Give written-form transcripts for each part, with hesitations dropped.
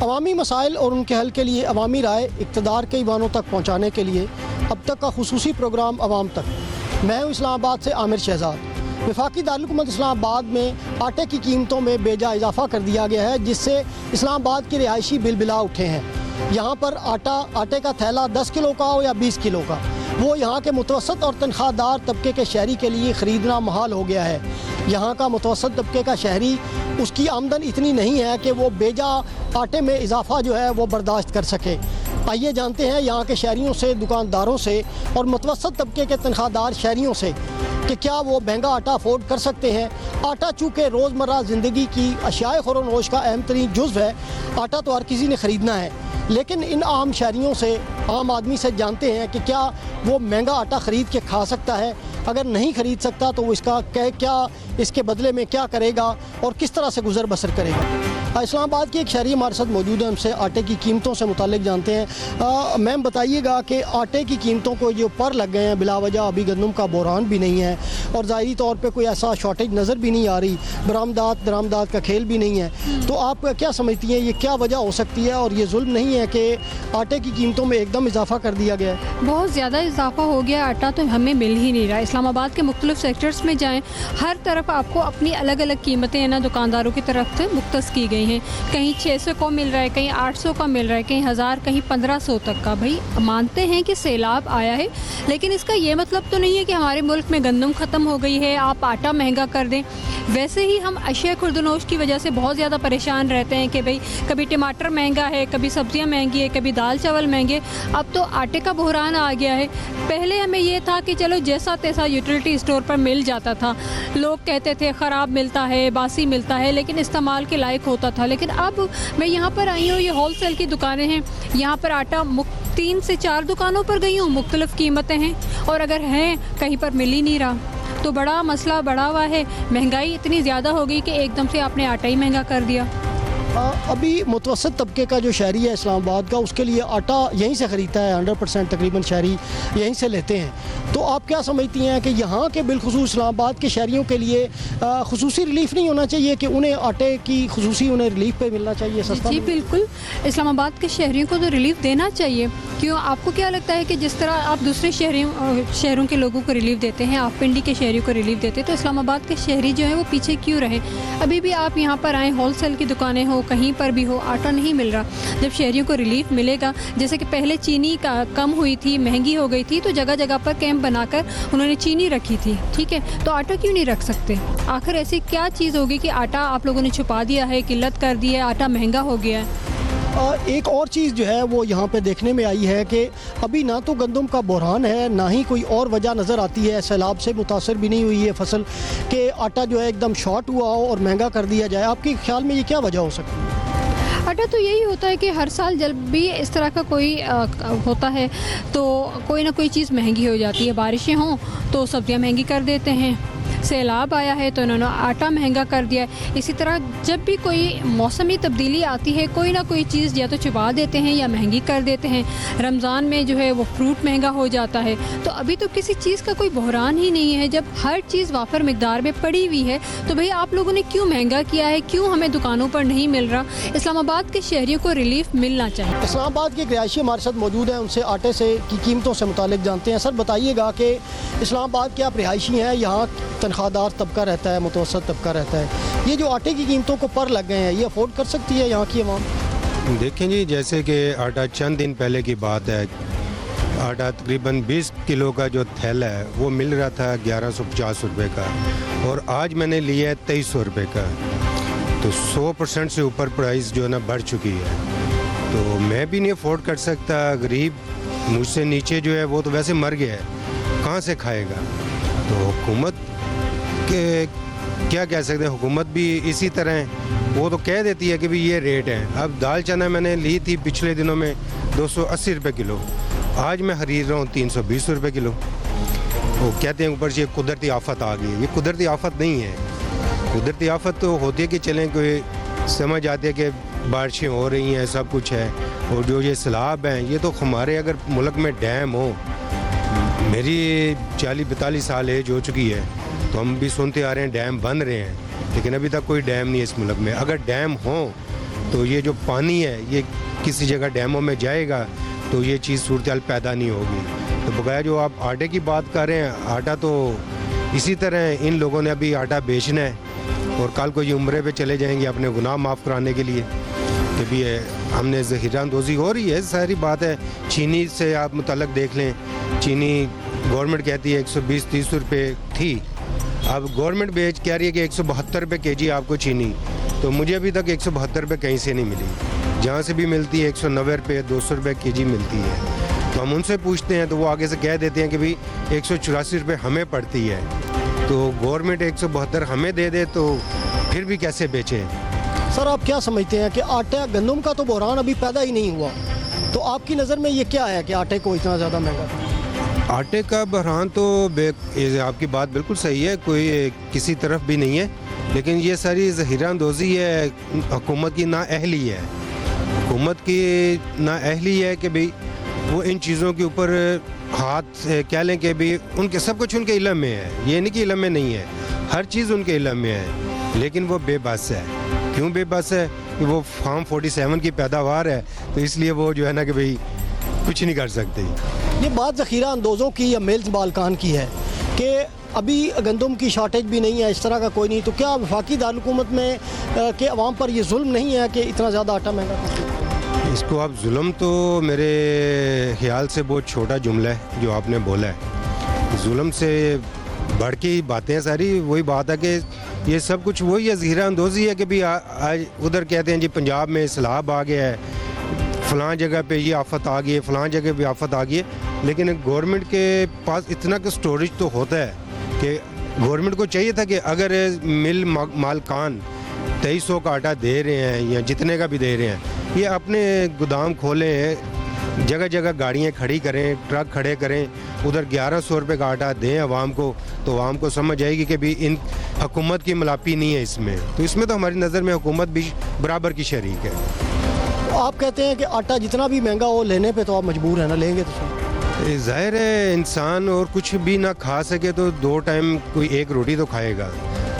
अवामी मसाइल और उनके हल के लिए अवामी राय इक़्तिदार के ईवानों तक पहुँचाने के लिए अब तक का खुसूसी प्रोग्राम अवाम तक। मैं हूँ इस्लामाबाद से आमिर शहजाद। वफाकी दारुल-हुकूमत इस्लामाबाद में आटे की कीमतों में बेजा इजाफा कर दिया गया है, जिससे इस्लामाबाद के रिहायशी बिलबिला उठे हैं। यहाँ पर आटे का थैला 10 किलो का हो या 20 किलो का, वो यहाँ के मुतवसत और तनख्वाहदार तबके के शहरी के लिए ख़रीदना महाल हो गया है। यहाँ का मुतवसत तबके का शहरी, उसकी आमदन इतनी नहीं है कि वो बेजा आटे में इजाफा जो है वो बर्दाश्त कर सके। आइए जानते हैं यहाँ के शहरियों से, दुकानदारों से और मुतवसत तबके के तनख्वाहदार शहरियों से कि क्या वो महंगा आटा अफोर्ड कर सकते हैं। आटा चूँकि रोज़मर्रा ज़िंदगी की अशियाए ख़ुर-ओ-नोश का अहम तरीन जुज़्व है, आटा तो हर किसी ने ख़रीदना है, लेकिन इन आम शहरियों से, आम आदमी से जानते हैं कि क्या वो महंगा आटा ख़रीद के खा सकता है। अगर नहीं ख़रीद सकता तो वो क्या इसके बदले में क्या करेगा और किस तरह से गुजर बसर करेगा। इस्लामाबाद की एक शहरी हमारे साथ मौजूद है, हमसे आटे की कीमतों से मुतालिक जानते हैं। मैम बताइएगा कि आटे की कीमतों को जो पर लग गए हैं बिलावजह, अभी गंदम का बहरान भी नहीं है और ज़ाहिरी तौर पे कोई ऐसा शॉर्टेज नज़र भी नहीं आ रही, दरामदात का खेल भी नहीं है, तो आप क्या समझती हैं ये क्या वजह हो सकती है और ये जुल्म नहीं है कि आटे की कीमतों में एकदम इजाफा कर दिया गया है? बहुत ज़्यादा इजाफा हो गया, आटा तो हमें मिल ही नहीं रहा। इस्लामाबाद के मुख्तलिफ सेक्टर्स में जाएँ, हर तरफ आपको अपनी अलग अलग कीमतें ना दुकानदारों की तरफ से मुख्तस की गई हैं। कहीं 600 का मिल रहा है, कहीं 800 का मिल रहा है, कहीं 1000, कहीं 1500 तक का। भाई मानते हैं कि सैलाब आया है, लेकिन इसका ये मतलब तो नहीं है कि हमारे मुल्क में गंदम ख़त्म हो गई है, आप आटा महंगा कर दें। वैसे ही हम अशिया खुर्दनोश की वजह से बहुत ज़्यादा परेशान रहते हैं कि भाई कभी टमाटर महंगा है, कभी सब्ज़ियाँ महंगी है, कभी दाल चावल महंगे। अब तो आटे का बहरान आ गया है। पहले हमें ये था कि चलो जैसा तैसा यूटिलिटी स्टोर पर मिल जाता था, लोग कहते थे ख़राब मिलता है, बासी मिलता है, लेकिन इस्तेमाल के लायक होता था। लेकिन अब मैं यहाँ पर आई हूँ, ये होल सेल की दुकानें हैं, यहाँ पर आटा 3 से 4 दुकानों पर गई हूँ, मुख्तलिफ कीमतें हैं, और अगर हैं कहीं पर मिल ही नहीं रहा, तो बड़ा मसला बढ़ा हुआ है। महंगाई इतनी ज़्यादा हो गई कि एकदम से आपने आटा ही महंगा कर दिया। अभी मुतवसत तबके का जो शहरी है इस्लामाबाद का, उसके लिए आटा यहीं से ख़रीदता है, 100% तकरीबन शहरी यहीं से लेते हैं। तो आप क्या समझती हैं कि यहाँ के बिलखुसूस इस्लामाबाद के शहरियों के लिए खुसूसी रिलीफ नहीं होना चाहिए कि उन्हें आटे की खुसूसी उन्हें रिलीफ पे मिलना चाहिए सस्ता? जी बिल्कुल, इस्लामाबाद के शहरियों को तो रिलीफ देना चाहिए। क्यों, आपको क्या लगता है कि जिस तरह आप दूसरे शहरों के लोगों को रिलीफ देते हैं, आप पिंडी के शहरियों को रिलीफ देते हैं, तो इस्लामाबाद के शहरी जो है वो पीछे क्यों रहे? अभी भी आप यहाँ पर आएँ, होल सेल की दुकानें हो, कहीं पर भी हो, आटा नहीं मिल रहा। जब शहरियों को रिलीफ मिलेगा, जैसे कि पहले चीनी का कम हुई थी, महंगी हो गई थी, तो जगह जगह पर कैंप बनाकर उन्होंने चीनी रखी थी, ठीक है, तो आटा क्यों नहीं रख सकते? आखिर ऐसी क्या चीज़ होगी कि आटा आप लोगों ने छुपा दिया है, किल्लत कर दी है, आटा महंगा हो गया है? एक और चीज़ जो है वो यहाँ पे देखने में आई है कि अभी ना तो गंदम का बहरान है, ना ही कोई और वजह नज़र आती है। सैलाब से मुतासर भी नहीं हुई है फसल कि आटा जो है एकदम शॉर्ट हुआ हो और महंगा कर दिया जाए। आपके ख्याल में ये क्या वजह हो सकती है? आटा तो यही होता है कि हर साल जब भी इस तरह का कोई होता है तो कोई ना कोई चीज़ महंगी हो जाती है। बारिशें हों तो सब्जियां महंगी कर देते हैं, सैलाब आया है तो उन्होंने आटा महंगा कर दिया है। इसी तरह जब भी कोई मौसमी तब्दीली आती है, कोई ना कोई चीज़ या तो छुपा देते हैं या महंगी कर देते हैं। रमज़ान में जो है वो फ्रूट महंगा हो जाता है। तो अभी तो किसी चीज़ का कोई बहरान ही नहीं है। जब हर चीज़ वाफर मिकदार में पड़ी हुई है तो भाई आप लोगों ने क्यों महंगा किया है? क्यों हमें दुकानों पर नहीं मिल रहा? इस्लामाबाद के शहरियों को रिलीफ मिलना चाहिए। इस्लामाबाद के रिहायशी हमारे साथ मौजूद हैं, उनसे आटे से की कीमतों से मुतालिक जानते हैं। सर बताइएगा कि इस्लामाबाद के आप रिहायशी हैं, यहाँ तनख्वाहदार तबका रहता है, मुतवसत तबका रहता है, ये जो आटे की कीमतों को पर लग गए हैं, ये अफोर्ड कर सकती है यहाँ की आवाम? देखें जी, जैसे कि आटा चंद दिन पहले की बात है, आटा तकरीबन 20 किलो का जो थैला है वो मिल रहा था 1150 रुपये का, और आज मैंने लिया है 2300 रुपये का। तो 100% से ऊपर प्राइस जो है ना बढ़ चुकी है। तो मैं भी नहीं अफोर्ड कर सकता, गरीब मुझसे नीचे जो है वो तो वैसे मर गया है, कहाँ से खाएगा? तो हुकूमत के क्या कह सकते हैं, हुकूमत भी इसी तरह वो तो कह देती है कि भी ये रेट है। अब दाल चना मैंने ली थी पिछले दिनों में 280 रुपये किलो, आज मैं खरीद रहा हूँ 320 रुपये किलो। वो कहते हैं ऊपर से कुदरती आफत आ गई। ये कुदरती आफत नहीं है। कुदरती आफत तो होती है कि चलें कोई समझ आती है कि बारिशें हो रही हैं, सब कुछ है, और जो ये सैलाब हैं ये तो हमारे अगर मुल्क में डैम हो, मेरी 40-42 साल एज हो चुकी है, तो हम भी सुनते आ रहे हैं डैम बन रहे हैं, लेकिन अभी तक कोई डैम नहीं है इस मुल्क में। अगर डैम हो तो ये जो पानी है ये किसी जगह डैमों में जाएगा तो ये चीज़ सूरत हाल पैदा नहीं होगी। तो बगैर जो आप आटे की बात कर रहे हैं, आटा तो इसी तरह इन लोगों ने अभी आटा बेचना है और कल को ये उम्रे पे चले जाएंगे अपने गुनाह माफ़ कराने के लिए कि भी हमने ज़ख़ीरा अंदोज़ी हो रही है, सारी बात है। चीनी से आप मुतल्लक देख लें, चीनी गवर्नमेंट कहती है 120-130 रुपये थी, अब गवर्नमेंट कह रही है कि 172 रुपये केजी आपको चीनी, तो मुझे अभी तक 172 रुपये कहीं से नहीं मिली। जहाँ से भी मिलती है 190 रुपये 200 रुपये केजी मिलती है। तो हम उनसे पूछते हैं तो वो आगे से कह देते हैं कि भाई 184 रुपये हमें पड़ती है, तो गवर्नमेंट 172 हमें दे दे तो फिर भी कैसे बेचें। सर आप क्या समझते हैं कि आटा गंदम का तो बहरान अभी पैदा ही नहीं हुआ, तो आपकी नज़र में ये क्या है कि आटे को इतना ज़्यादा महंगा? आटे का बहरान तो आपकी बात बिल्कुल सही है, कोई किसी तरफ भी नहीं है, लेकिन ये सारी ज़ख़ीरा अंदोज़ी है, हुकूमत की नाअहली है। हुकूमत की नाअहली है कि भाई वो इन चीज़ों के ऊपर हाथ क्या लें कि भी उनके सब कुछ उनके इल्म में है, ये नहीं कि इल्म में नहीं है, हर चीज़ उनके इल्म में है, लेकिन वो बेबस है। क्यों बेबस है? कि वो फार्म 47 की पैदावार है, तो इसलिए वो जो है ना कि भाई कुछ नहीं कर सकते। ये बात ज़ख़ीरा अंदोज़ों की या मिल्स मालकान की है कि अभी गंदम की शॉर्टेज भी नहीं है, इस तरह का कोई नहीं, तो क्या वफाकी दारुलहुकूमत में के अवाम पर ये जुल्म नहीं है कि इतना ज़्यादा आटा महंगा? इसको आप जुल्म तो मेरे ख्याल से बहुत छोटा जुमला है जो आपने बोला है। जुल्म से बढ़ की बातें हैं सारी, वही बात है कि ये सब कुछ वही है, ज़ख़ीरा अंदोज़ी है कि भी आज उधर कहते हैं जी पंजाब में सैलाब आ गया है, फ़लाँ जगह पे ये आफत आ गई है, फ़लाँ जगह पे आफत आ गई है, लेकिन गवर्नमेंट के पास इतना का स्टोरेज तो होता है कि गवर्नमेंट को चाहिए था कि अगर मिल मालकान 2300 का आटा दे रहे हैं या जितने का भी दे रहे हैं, ये अपने गोदाम खोलें, जगह जगह गाड़ियाँ खड़ी करें, ट्रक खड़े करें, उधर 1100 रुपये का आटा दें आवाम को, तो आवाम को समझ आएगी कि भी इन हुकूमत की मिलापी नहीं है इसमें। तो इसमें तो हमारी नज़र में हुकूमत भी बराबर की शरीक है। तो आप कहते हैं कि आटा जितना भी महंगा हो लेने पे तो आप मजबूर हैं ना, लेंगे तो ज़ाहिर है इंसान और कुछ भी ना खा सके तो 2 टाइम कोई एक रोटी तो खाएगा,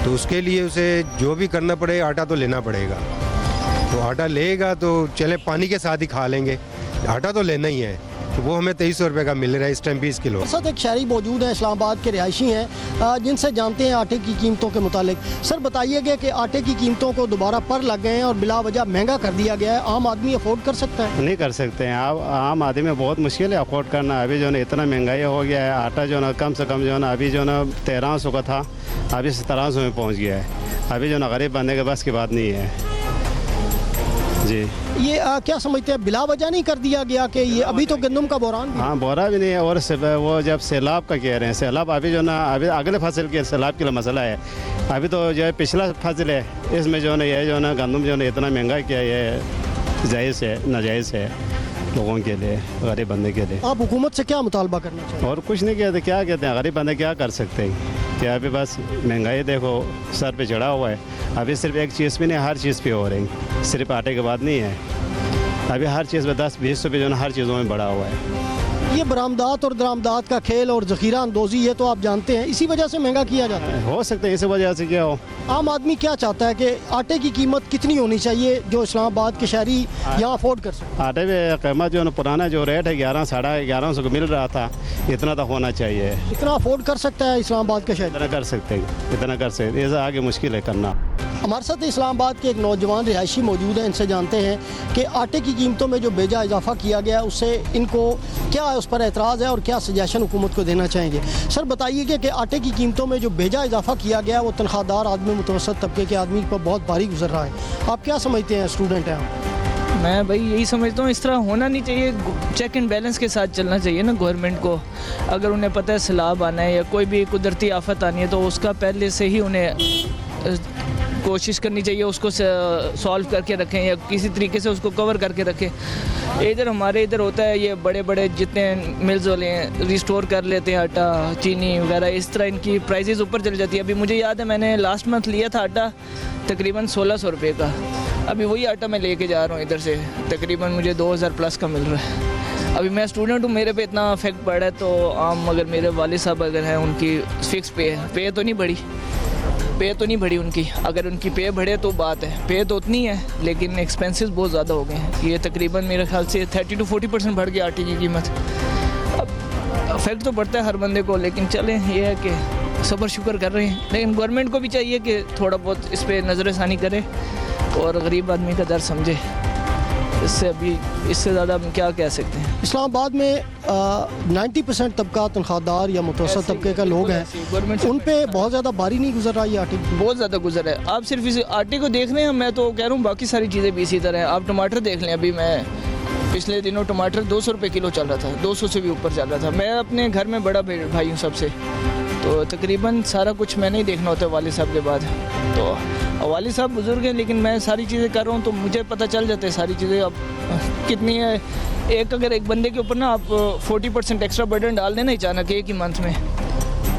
तो उसके लिए उसे जो भी करना पड़े आटा तो लेना पड़ेगा। तो आटा लेगा तो चले पानी के साथ ही खा लेंगे, आटा तो लेना ही है। तो वो हमें 2300 रुपये का मिल रहा है इस टाइम 20 किलो। साथ एक शहरी मौजूद है, इस्लामाबाद के रिहायशी हैं, जिनसे जानते हैं आटे की कीमतों के मुतालिक। सर बताइएगा कि आटे की कीमतों को दोबारा पर लग गए हैं और बिला वजह महंगा कर दिया गया है, आम आदमी अफोर्ड कर सकता है? नहीं कर सकते हैं आप, आम आदमी में बहुत मुश्किल है अफोर्ड करना। अभी जो है इतना महंगाई हो गया है, आटा जो है कम से कम जो है ना अभी जो है 1300 का था, अभी 1700 में पहुँच गया है। अभी जो है गरीब बनने के बस की बात नहीं है जी। ये क्या समझते हैं बिला वजह नहीं कर दिया गया कि ये अभी तो गंदम का बहरान भी? हाँ बोरा भी नहीं है, और वो जब सैलाब का कह रहे हैं, सैलाब अभी जो ना अभी अगले फसल के सैलाब के लिए मसला है। अभी तो जो है पिछला फसल है, इसमें जो है ये जो है गंदम जो है इतना महंगा किया, ये जायज़ है नाजायज़ है लोगों के लिए, गरीब बंदे के लिए। आप हुकूमत से क्या मुतालबा करना चाहिए? और कुछ नहीं कहते, क्या कहते हैं गरीब बंदे क्या कर सकते हैं? क्या अभी बस महंगाई देखो सर पे चढ़ा हुआ है। अभी सिर्फ एक चीज़ पे नहीं, हर चीज़ पे हो रही, सिर्फ आटे के बाद नहीं है, अभी हर चीज़ में 10-20 रुपये जो है हर चीज़ों में बढ़ा हुआ है। ये बरामदात और दरामदात का खेल और ज़ख़ीरा अंदोज़ी ये तो आप जानते हैं, इसी वजह से महंगा किया जाता है। हो सकता है इसी वजह से क्या हो। आम आदमी क्या चाहता है कि आटे की कीमत कितनी होनी चाहिए जो इस्लामाबाद के शहरी यहाँ अफोर्ड कर सकें? आटे में कीमत जो है पुराना जो रेट है 1100-1150 को मिल रहा था, इतना तो होना चाहिए। इतना अफोर्ड कर सकता है इस्लामाबाद का शहरी? इतना कर सकते हैं, इतना कर सकते, ऐसा आगे मुश्किल है करना। हमारे साथ इस्लामाबाद के एक नौजवान रिहायशी मौजूद हैं, इनसे जानते हैं कि आटे की कीमतों में जो बेजा इजाफा किया गया उससे इनको क्या उस पर एतराज़ है और क्या सजेशन हुकूमत को देना चाहेंगे। सर बताइएगा कि आटे की कीमतों में जो बेजा इजाफा किया गया वो तनख्वाहदार आदमी, मुतवसत तबके के आदमी पर बहुत भारी गुजर रहा है। आप क्या समझते हैं, स्टूडेंट हैं आप? मैं भाई यही समझता हूँ, इस तरह होना नहीं चाहिए, चेक एंड बैलेंस के साथ चलना चाहिए ना गवर्नमेंट को। अगर उन्हें पता है सैलाब आना है या कोई भी कुदरती आफत आनी है तो उसका पहले से ही उन्हें कोशिश करनी चाहिए, उसको सॉल्व करके रखें या किसी तरीके से उसको कवर करके रखें। इधर हमारे इधर होता है ये बड़े बड़े जितने मिल्स वाले हैं रिस्टोर कर लेते हैं आटा, चीनी वगैरह, इस तरह इनकी प्राइसेस ऊपर चली जाती है। अभी मुझे याद है मैंने लास्ट मंथ लिया था आटा तकरीबन 1600 रुपये का, अभी वही आटा मैं लेके जा रहा हूँ इधर से, तकरीबन मुझे 2000 प्लस का मिल रहा है। अभी मैं स्टूडेंट हूँ, मेरे पे इतना इफेक्ट पड़ रहा है, तो आम अगर मेरे वालिद साहब अगर हैं उनकी फिक्स पे तो नहीं बढ़ी। पे तो नहीं बढ़ी उनकी, अगर उनकी पे बढ़े तो बात है, पे तो उतनी है लेकिन एक्सपेंसेस बहुत ज़्यादा हो गए हैं। ये तकरीबन मेरे ख्याल से 30 to 40% बढ़ गई आटे की कीमत। अब इफेक्ट तो पड़ता है हर बंदे को, लेकिन चलें ये है कि सब्र शुक्र कर रहे हैं। लेकिन गवर्नमेंट को भी चाहिए कि थोड़ा बहुत इस पर नज़रसानी करे और गरीब आदमी का दर्द समझे। इससे अभी इससे ज़्यादा हम क्या कह सकते हैं। इस्लामाबाद में 90% तबका तनख्वाहदार या मुतवसत तबके का लोग हैं, उन पे बहुत ज़्यादा बारी नहीं गुजर रहा ये आटे की। बहुत ज़्यादा गुजर है। आप सिर्फ इस आटे को देख रहे हैं, मैं तो कह रहा हूँ बाकी सारी चीज़ें भी इसी तरह हैं। आप टमाटर देख लें, अभी मैं पिछले दिनों टमाटर 200 रुपये किलो चल रहा था, 200 से भी ऊपर चल रहा था। मैं अपने घर में बड़ा भाई हूँ सबसे, तो तकरीबन सारा कुछ मैंने ही देखना होता है वालिद साहब के बाद। तो वालिद साहब बुज़ुर्ग हैं, लेकिन मैं सारी चीज़ें कर रहा हूँ तो मुझे पता चल जाता है सारी चीज़ें अब कितनी है। अगर एक बंदे के ऊपर ना आप 40% एक्स्ट्रा बर्डन डाल दें ना अचानक एक ही मंथ में,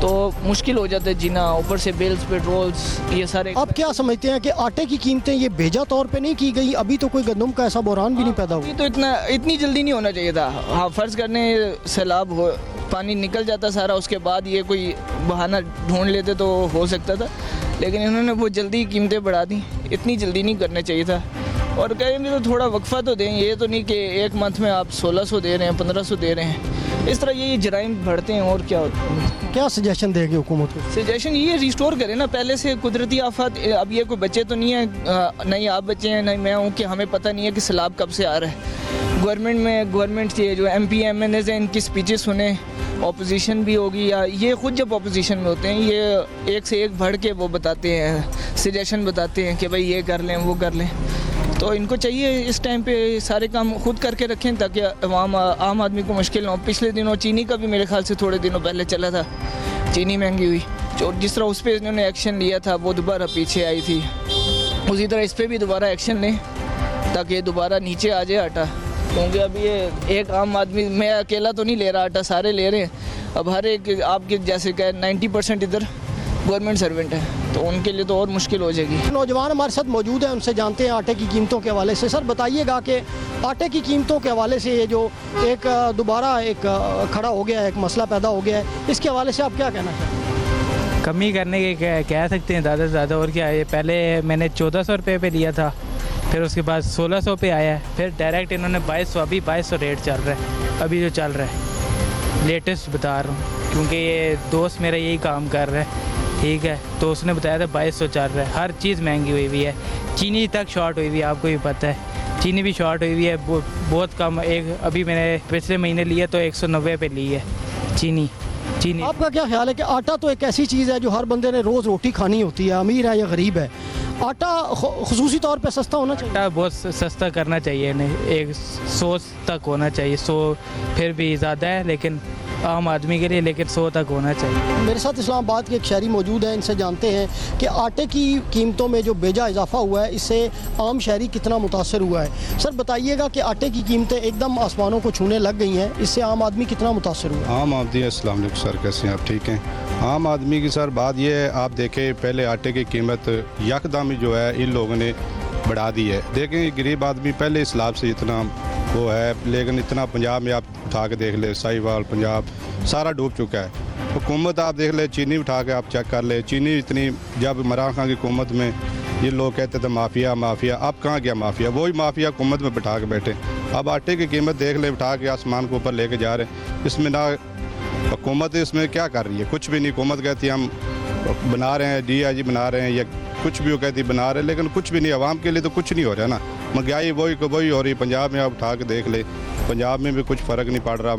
तो मुश्किल हो जाता है जीना। ऊपर से बिल्स, पेट्रोल्स, ये सारे। आप क्या समझते हैं कि आटे की कीमतें ये बेजा तौर पे नहीं की गई? अभी तो कोई गंदम का ऐसा बहरान भी नहीं पैदा हुआ। अभी तो इतनी जल्दी नहीं होना चाहिए था। हाँ, फ़र्ज़ करने सैलाब हो, पानी निकल जाता सारा, उसके बाद ये कोई बहाना ढूंढ लेते तो हो सकता था, लेकिन इन्होंने वो जल्दी कीमतें बढ़ा दी। इतनी जल्दी नहीं करना चाहिए था। और कहेंगे तो थोड़ा वक्फा तो दें, ये तो नहीं कि एक मंथ में आप 1600 दे रहे हैं, 1500 दे रहे हैं। इस तरह ये जराइम बढ़ते हैं। और क्या सजेशन देंगे हुकूमत को? सजेशन ये रिस्टोर करें ना पहले से। कुदरती आफत, अब ये कोई बच्चे तो नहीं है, नहीं आप बच्चे हैं नहीं मैं हूँ, कि हमें पता नहीं है कि सैलाब कब से आ रहा है। गवर्नमेंट ये जो MP MNAs हैं, इनकी स्पीचेस सुने, ऑपोजिशन भी होगी या ये खुद जब ऑपोजिशन में होते हैं ये एक से एक बढ़ के वो बताते हैं, सजेशन बताते हैं कि भाई ये कर लें वो कर लें। तो इनको चाहिए इस टाइम पे सारे काम खुद करके रखें ताकि आम आदमी को मुश्किल ना हो। पिछले दिनों चीनी का भी मेरे ख्याल से थोड़े दिनों पहले चला था, चीनी महंगी हुई, जो जिस तरह उस पर इन्होंने एक्शन लिया था वो दोबारा पीछे आई थी, उसी तरह इस पर भी दोबारा एक्शन लें ताकि ये दोबारा नीचे आ जाए आटा। क्योंकि अभी ये एक आम आदमी, मैं अकेला तो नहीं ले रहा आटा, सारे ले रहे हैं। अब हर एक आपके जैसे कहे 90% इधर गवर्नमेंट सर्वेंट है, तो उनके लिए तो और मुश्किल हो जाएगी। नौजवान हमारे साथ मौजूद हैं, उनसे जानते हैं आटे की कीमतों के हवाले से। सर बताइएगा कि आटे की कीमतों के हवाले से ये जो एक दोबारा एक खड़ा हो गया है, एक मसला पैदा हो गया है, इसके हवाले से आप क्या कहना चाहते हैं? कमी करने के कह सकते हैं ज़्यादा से ज़्यादा। और क्या है, पहले मैंने 1400 रुपये पे लिया था, फिर उसके बाद 1600 पे आया है, फिर डायरेक्ट इन्होंने 2200, अभी 2200 रेट चल रहा है अभी जो चल रहा है, लेटेस्ट बता रहा हूँ। क्योंकि ये दोस्त मेरा यही काम कर रहा है, ठीक है, तो उसने बताया था 2200 चल रहा है। हर चीज़ महंगी हुई हुई है, चीनी तक शॉर्ट हुई हुई है, आपको भी पता है, चीनी भी शॉर्ट हुई हुई है बहुत कम। एक अभी मैंने पिछले महीने लिया तो 190 पे ली है चीनी। आपका क्या ख्याल है कि आटा तो एक ऐसी चीज़ है जो हर बंदे ने रोज़ रोटी खानी होती है, अमीर है या गरीब है, आटा खुसूसी तौर पे सस्ता होना चाहिए? आटा बहुत सस्ता करना चाहिए, नहीं 100 तक होना चाहिए। 100 फिर भी ज़्यादा है लेकिन आम आदमी के लिए, लेकिन 100 तक होना चाहिए। मेरे साथ इस्लामाबाद के एक शहरी मौजूद हैं, इनसे जानते हैं कि आटे की कीमतों में जो बेजा इजाफा हुआ है इससे आम शहरी कितना मुतासर हुआ है। सर बताइएगा कि आटे की कीमतें एकदम आसमानों को छूने लग गई हैं, इससे आम आदमी कितना मुतासर हुआ? आम आदमी, अस्सलाम वालेकुम सर, कैसे हैं आप? ठीक हैं। आम आदमी की सर बात ये है, आप देखें पहले आटे की कीमत यकदम जो है इन लोगों ने बढ़ा दी है। देखें गरीब आदमी पहले इस लाभ से इतना वो है, लेकिन इतना पंजाब में आप उठा के देख ले, साहिवाल पंजाब सारा डूब चुका है। हुकूमत आप देख ले, चीनी उठा के आप चेक कर ले, चीनी इतनी, जब इमरान खान की हुकूमत में ये लोग कहते थे माफिया माफिया, अब कहाँ गया माफिया? वही माफिया हुकूमत में बिठा के बैठे। अब आटे की कीमत देख ले, उठा के आसमान के ऊपर लेके जा रहे हैं। इसमें ना हुकूमत इसमें क्या कर रही है? कुछ भी नहीं। हुकूमत कहती है हम बना रहे हैं, DIG बना रहे हैं, या कुछ भी वो कहती बना रहे हैं, लेकिन कुछ भी नहीं। आवाम के लिए तो कुछ नहीं हो रहा ना। महंगाई वही हो रही। पंजाब में आप उठा के देख ले, पंजाब में भी कुछ फ़र्क नहीं पड़ रहा।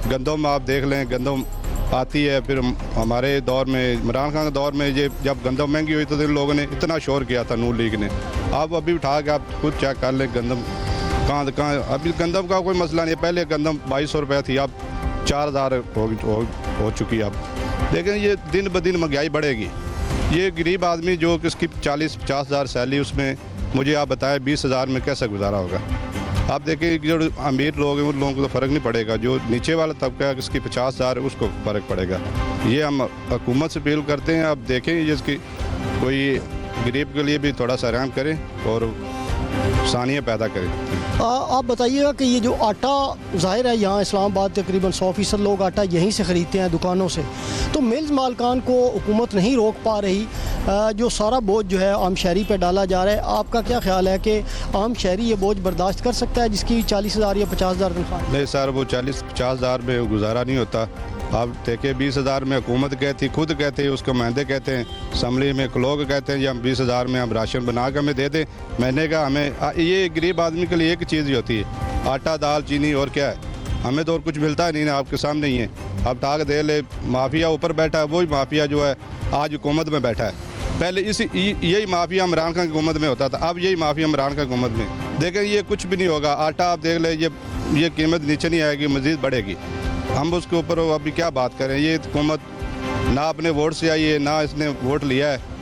गंदम आप देख लें, गंदम आती है, फिर हमारे दौर में, इमरान खान के दौर में, ये जब गंदम महंगी हुई तो इन लोगों ने इतना शोर किया था नून लीग ने। आप अभी उठा के आप खुद चेक कर लें गंदम कहाँ। अभी गंदम का कोई मसला नहीं है। पहले गंदम 2200 रुपये थी, अब 4000 हो चुकी। अब लेकिन ये दिन ब दिन महंगाई बढ़ेगी। ये गरीब आदमी जो किसकी 40-50 हज़ार सैलरी, उसमें मुझे आप बताएं 20 हज़ार में कैसे गुजारा होगा? आप देखें जो अमीर लोग हैं उन लोगों को तो फ़र्क नहीं पड़ेगा, जो नीचे वाला तबका है जिसकी 50 हज़ार उसको फ़र्क पड़ेगा। ये हम हुकूमत से अपील करते हैं। अब देखें जिसकी कोई गरीब के लिए भी थोड़ा सा रहम करें और सानियाँ पैदा करें। आप बताइएगा कि ये जो आटा ज़ाहिर है यहाँ इस्लामाबाद तकरीबन 100% लोग आटा यहीं से ख़रीदते हैं दुकानों से, तो मिल्स मालकान को हुकूमत नहीं रोक पा रही, जो सारा बोझ जो है आम शहरी पे डाला जा रहा है। आपका क्या ख्याल है कि आम शहरी ये बोझ बर्दाश्त कर सकता है जिसकी 40,000 या 50,000 तनख्वाह? नहीं सर, वो 40-50,000 में गुजारा नहीं होता। आप देखे 20,000 में हुकूमत कहती, खुद कहते हैं, उसको महंदे कहते हैं, असम्बली में लोग कहते हैं जी हम 20,000 में हम राशन बना कर हमें दे दें महीने का। हमें ये गरीब आदमी के लिए एक चीज़ ही होती है, आटा दाल चीनी, और क्या है, हमें तो और कुछ मिलता है नहीं ना, आपके सामने ही है। अब टाक दे ले, माफिया ऊपर बैठा है, वही माफिया जो है आज हुकूमत में बैठा है। पहले यही माफिया इमरान खान की हुकूमत में होता था, अब यही माफिया इमरान खान की हुकूमत में। देखें ये कुछ भी नहीं होगा, आटा आप देख ले, ये कीमत नीचे नहीं आएगी, मज़ीद बढ़ेगी। हम उसके ऊपर अभी क्या बात करें, ये हुकूमत ना अपने वोट से आई है ना इसने वोट लिया है।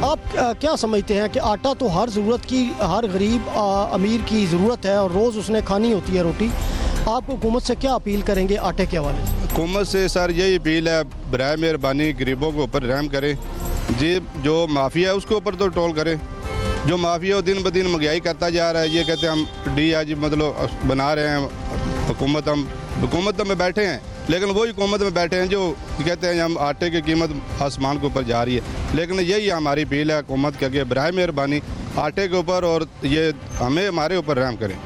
आप क्या समझते हैं कि आटा तो हर ज़रूरत की, हर गरीब अमीर की ज़रूरत है और रोज़ उसने खानी होती है रोटी, आप हुकूमत से क्या अपील करेंगे आटे के हवाले से? हुकूमत से सर यही अपील है, बराए मेहरबानी गरीबों के ऊपर रहम करें जी। जो माफिया है उसके ऊपर तो टोल करें, जो माफिया दिन ब दिन महंगाई करता जा रहा है। ये कहते हैं हम DIG मतलब बना रहे हैं हुकूमत, हम हुकूमत में बैठे हैं, लेकिन वही हुकूमत में बैठे हैं जो कहते हैं हम आटे की कीमत आसमान के ऊपर जा रही है। लेकिन यही हमारी अपील है हुकूमत के आगे, बराए मेहरबानी आटे के ऊपर और ये हमें हमारे ऊपर रहम करें।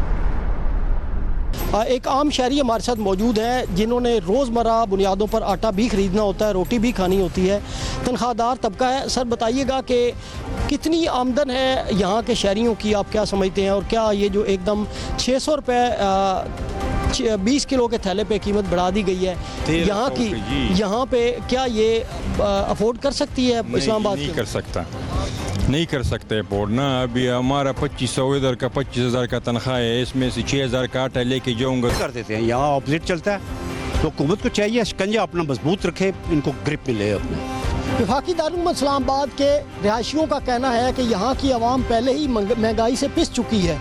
एक आम शहरी हमारे साथ मौजूद है जिन्होंने रोज़मर्रा बुनियादों पर आटा भी ख़रीदना होता है, रोटी भी खानी होती है, तनख्वाहदार तबका है। सर बताइएगा कि कितनी आमदन है यहाँ के शहरियों की, आप क्या समझते हैं, और क्या ये जो एकदम 600 रुपये 20 किलो के थैले पे कीमत बढ़ा दी गई है यहाँ की, यहाँ पे क्या ये अफोर्ड कर सकती है इस्लामाबाद? नहीं कर सकता, नहीं कर सकते अफोर्ड ना। अभी हमारा 2500 इधर का 25,000 का तनख्वाह है, इसमें से 6,000 का आटा लेके जाऊँगा। कर देते हैं, यहाँ ऑपोजिट चलता है। तो हुकूमत को चाहिए शिकंजा अपना मजबूत रखे, इनको ग्रिप मिले अपने। वफाकी दारुल इस्लामाबाद के रिहायशियों का कहना है कि यहाँ की आवाम पहले ही महंगाई से पिस चुकी है।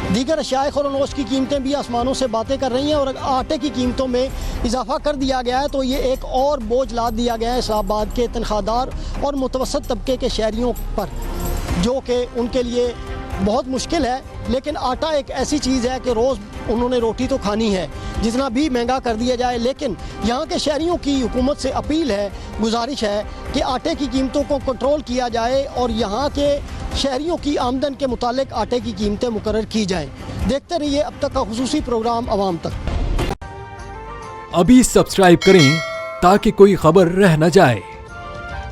दीगर अशियाए खुरनोश की कीमतें भी आसमानों से बातें कर रही हैं और आटे की कीमतों में इजाफा कर दिया गया है, तो ये एक और बोझ लाद दिया गया है इस्लामाबाद के तनख्वाहदार और मुतवसत तबके के शहरियों पर, जो कि उनके लिए बहुत मुश्किल है। लेकिन आटा एक ऐसी चीज़ है कि रोज़ उन्होंने रोटी तो खानी है, जितना भी महंगा कर दिया जाए। लेकिन यहाँ के शहरियों की हुकूमत से अपील है, गुजारिश है कि आटे की कीमतों को कंट्रोल किया जाए और यहाँ के शहरियों की आमदन के मुतालिक आटे की कीमतें मुकर्रर की जाएं। देखते रहिए अब तक का खुसूसी प्रोग्राम आवाम तक। अभी सब्सक्राइब करें ताकि कोई खबर रह न जाए।